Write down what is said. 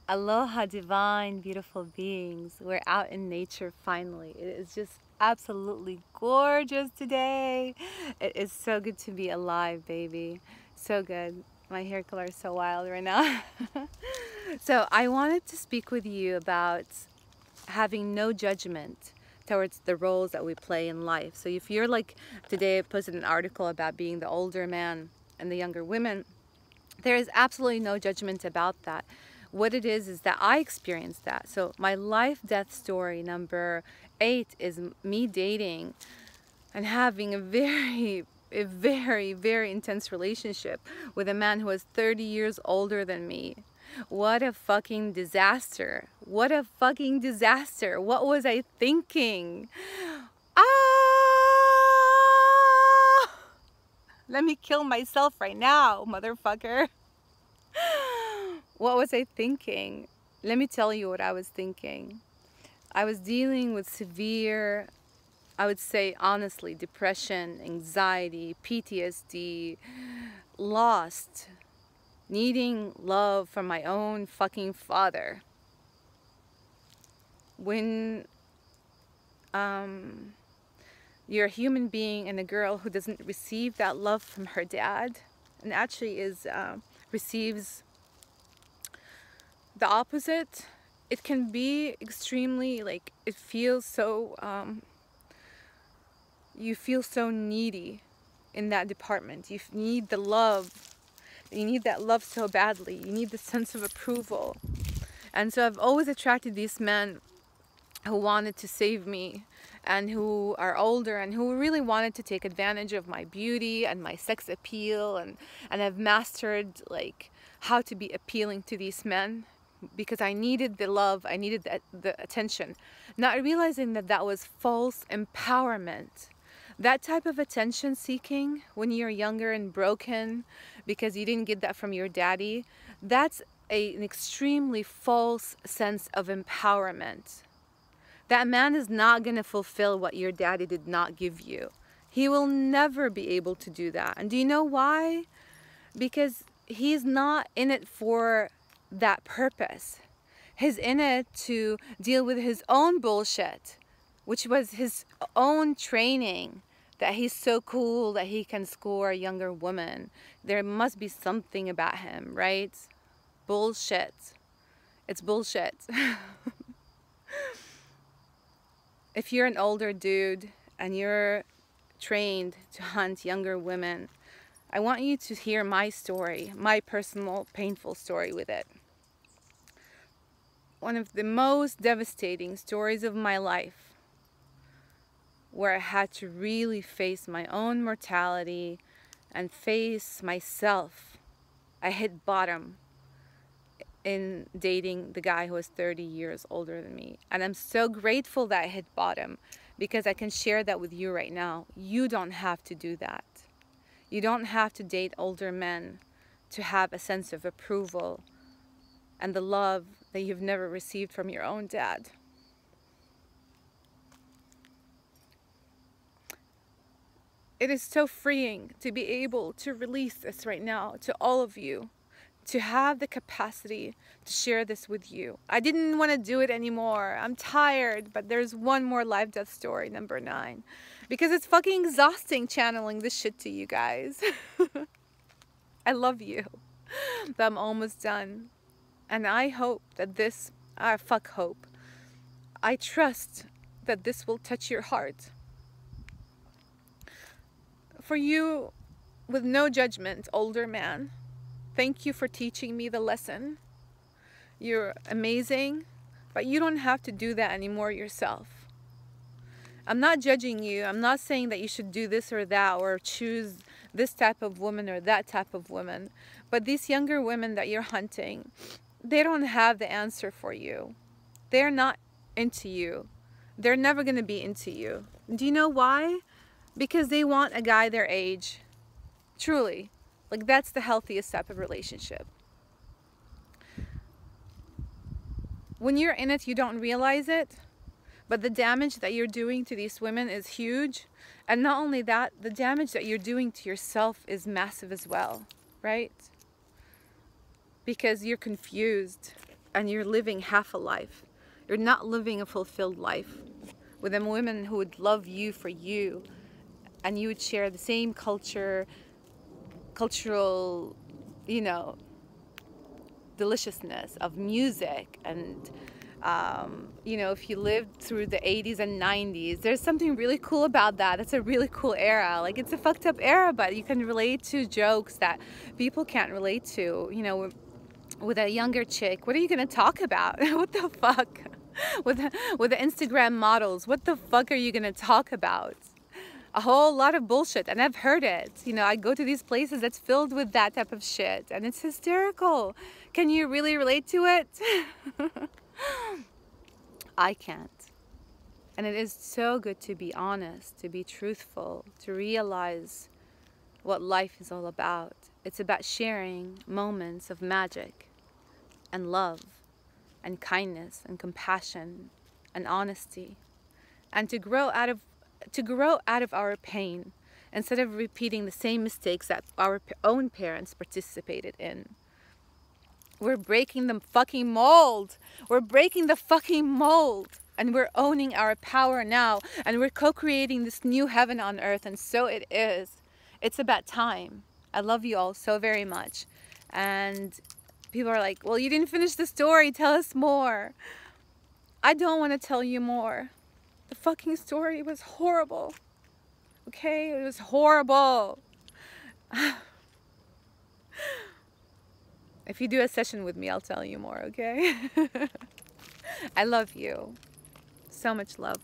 Aloha, divine, beautiful beings. We're out in nature finally. It is just absolutely gorgeous today. It is so good to be alive, baby. So good. My hair color is so wild right now. So I wanted to speak with you about having no judgment towards the roles that we play in life. So if you're like, today I posted an article about being the older man and the younger women. There is absolutely no judgment about that. What it is that I experienced that. So my life-death story number 8 is me dating and having a very intense relationship with a man who was 30 years older than me. What a fucking disaster. What a fucking disaster. What was I thinking? Let me kill myself right now, motherfucker. What was I thinking? Let me tell you what I was thinking. I was dealing with severe, I would say honestly, depression, anxiety, PTSD, lost, needing love from my own fucking father. When you're a human being and a girl who doesn't receive that love from her dad, and actually receives the opposite, it can be extremely, like, it feels so, you feel so needy in that department. You need the love. You need that love so badly. You need the sense of approval. And so I've always attracted these men who wanted to save me and who are older and who really wanted to take advantage of my beauty and my sex appeal, and I've mastered like how to be appealing to these men because I needed the love, I needed the attention, not realizing that that was false empowerment. That type of attention seeking when you're younger and broken because you didn't get that from your daddy, that's an extremely false sense of empowerment. That man is not going to fulfill what your daddy did not give you. He will never be able to do that. And do you know why? Because he's not in it for that purpose. He's in it to deal with his own bullshit, which was his own training, that he's so cool that he can score a younger woman. There must be something about him, right? Bullshit. It's bullshit. If you're an older dude and you're trained to hunt younger women, I want you to hear my story, my personal painful story with it. One of the most devastating stories of my life, where I had to really face my own mortality and face myself. I hit bottom in dating the guy who was 30 years older than me. And I'm so grateful that I hit bottom because I can share that with you right now. You don't have to do that. You don't have to date older men to have a sense of approval and the love that you've never received from your own dad. It is so freeing to be able to release this right now to all of you, to have the capacity to share this with you. I didn't want to do it anymore. I'm tired, but there's one more life-death story, number 9. Because it's fucking exhausting channeling this shit to you guys. I love you, but I'm almost done. And I hope that this, fuck hope. I trust that this will touch your heart. For you, with no judgment, older man, thank you for teaching me the lesson. You're amazing, but you don't have to do that anymore yourself. I'm not judging you. I'm not saying that you should do this or that or choose this type of woman or that type of woman. But these younger women that you're hunting, they don't have the answer for you. They're not into you. They're never going to be into you. Do you know why? Because they want a guy their age. Truly. Like, that's the healthiest type of relationship. When you're in it, you don't realize it. But the damage that you're doing to these women is huge. And not only that, the damage that you're doing to yourself is massive as well. Right? Because you're confused and you're living half a life. You're not living a fulfilled life with a woman who would love you for you, and you would share the same cultural, you know, deliciousness of music. And you know, if you lived through the 80s and 90s, there's something really cool about that. It's a really cool era. Like, it's a fucked up era, but you can relate to jokes that people can't relate to. You know, with a younger chick, what are you gonna talk about? What the fuck? With the Instagram models, what the fuck are you gonna talk about? A whole lot of bullshit, and I've heard it. You know, I go to these places that's filled with that type of shit, and it's hysterical. Can you really relate to it? I can't. And it is so good to be honest, to be truthful, to realize what life is all about. It's about sharing moments of magic and love and kindness and compassion and honesty, and to grow out of our pain instead of repeating the same mistakes that our own parents participated in. We're breaking the fucking mold. We're breaking the fucking mold. And we're owning our power now. And we're co-creating this new heaven on earth. And so it is. It's about time. I love you all so very much. And people are like, well, you didn't finish the story. Tell us more. I don't want to tell you more. The fucking story was horrible. Okay? It was horrible. If you do a session with me, I'll tell you more, okay? I love you. So much love.